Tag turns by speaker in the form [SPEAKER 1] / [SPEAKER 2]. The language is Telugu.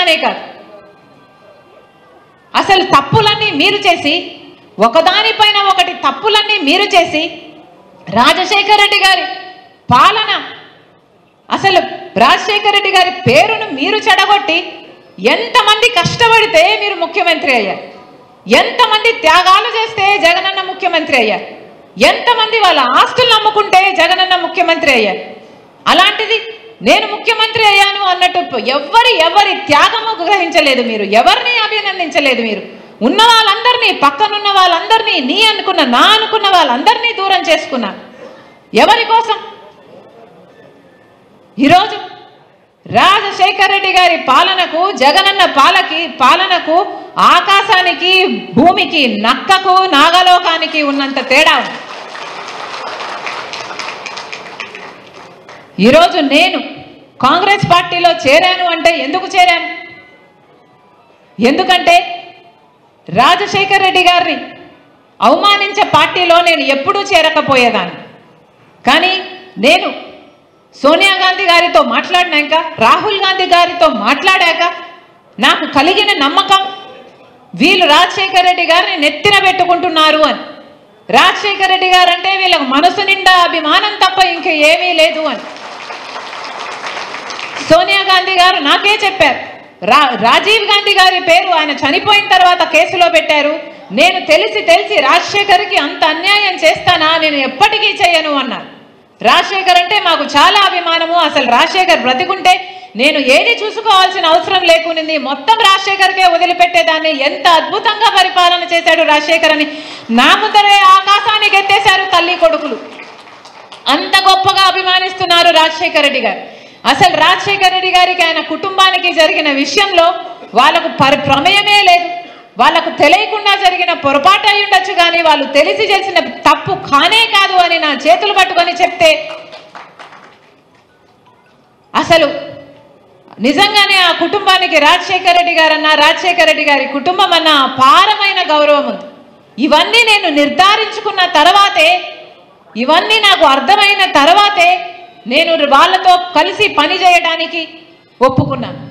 [SPEAKER 1] కానే కాదు. అసలు తప్పులన్నీ మీరు చేసి, ఒకదానిపైన ఒకటి తప్పులన్నీ మీరు చేసి, రాజశేఖర రెడ్డి గారి పాలన, అసలు రాజశేఖర రెడ్డి గారి పేరును మీరు చెడగొట్టి ఎంతమంది కష్టపడితే మీరు ముఖ్యమంత్రి అయ్యారు, ఎంతమంది త్యాగాలు చేస్తే జగనన్న ముఖ్యమంత్రి అయ్యారు, ఎంతమంది వాళ్ళ ఆస్తులు నమ్ముకుంటే జగనన్న ముఖ్యమంత్రి అయ్యారు. అలాంటిది నేను ముఖ్యమంత్రి అయ్యాను అన్నట్టు ఎవరి త్యాగము గ్రహించలేదు మీరు, ఎవరిని అభినందించలేదు మీరు. ఉన్న వాళ్ళందరినీ, పక్కనున్న వాళ్ళందరినీ, నీ అనుకున్న నా అనుకున్న వాళ్ళందరినీ దూరం చేసుకున్నారు. ఎవరి కోసం? ఈరోజు రాజశేఖర రెడ్డి గారి పాలనకు, జగనన్న పాలనకు ఆకాశానికి భూమికి, నక్కకు నాగలోకానికి ఉన్నంత తేడా ఉంది. ఈరోజు నేను కాంగ్రెస్ పార్టీలో చేరాను అంటే ఎందుకు చేరాను? ఎందుకంటే రాజశేఖర రెడ్డి గారిని అవమానించే పార్టీలో నేను ఎప్పుడూ చేరకపోయేదాన్ని. కానీ నేను సోనియా గాంధీ గారితో మాట్లాడినాక, రాహుల్ గాంధీ గారితో మాట్లాడాక నాకు కలిగిన నమ్మకం, వీళ్ళు రాజశేఖర రెడ్డి గారిని నెత్తిన పెట్టుకుంటున్నారు అని. రాజశేఖర రెడ్డి గారు అంటే వీళ్ళకు మనసు నిండా అభిమానం తప్ప ఇంక ఏమీ లేదు అని. సోనియా గాంధీ గారు నాకే చెప్పారు, రాజీవ్ గాంధీ గారి పేరు ఆయన చనిపోయిన తర్వాత కేసులో పెట్టారు, నేను తెలిసి రాజశేఖర్కి అంత అన్యాయం చేస్తానా, నేను ఎప్పటికీ చేయను అన్నారు. రాజశేఖర్ అంటే మాకు చాలా అభిమానము, అసలు రాజశేఖర్ బ్రతికుంటే నేను ఏది చూసుకోవాల్సిన అవసరం లేకునింది, మొత్తం రాజశేఖర్కే వదిలిపెట్టేదాన్ని. ఎంత అద్భుతంగా పరిపాలన చేశాడు రాజశేఖర్ అని నా ముందరే ఆకాశానికి ఎత్తేశారు తల్లి కొడుకులు. అంత గొప్పగా అభిమానిస్తున్నారు రాజశేఖర రెడ్డి గారు. అసలు రాజశేఖర రెడ్డి గారికి, ఆయన కుటుంబానికి జరిగిన విషయంలో వాళ్ళకు ప్రమేయమే లేదు, వాళ్ళకు తెలియకుండా జరిగిన పొరపాటు అయి ఉండొచ్చు, కానీ వాళ్ళు తెలిసి చేసిన తప్పు కానే కాదు అని నా చేతులు పట్టుకొని చెప్తే అసలు నిజంగానే ఆ కుటుంబానికి రాజశేఖర రెడ్డి గారన్నా, రాజశేఖర రెడ్డి గారి కుటుంబం అన్న అపారమైన గౌరవం ఉంది. ఇవన్నీ నేను నిర్ధారించుకున్న తర్వాతే, ఇవన్నీ నాకు అర్థమైన తర్వాతే నేను వాళ్ళతో కలిసి పని చేయడానికి ఒప్పుకున్నాను.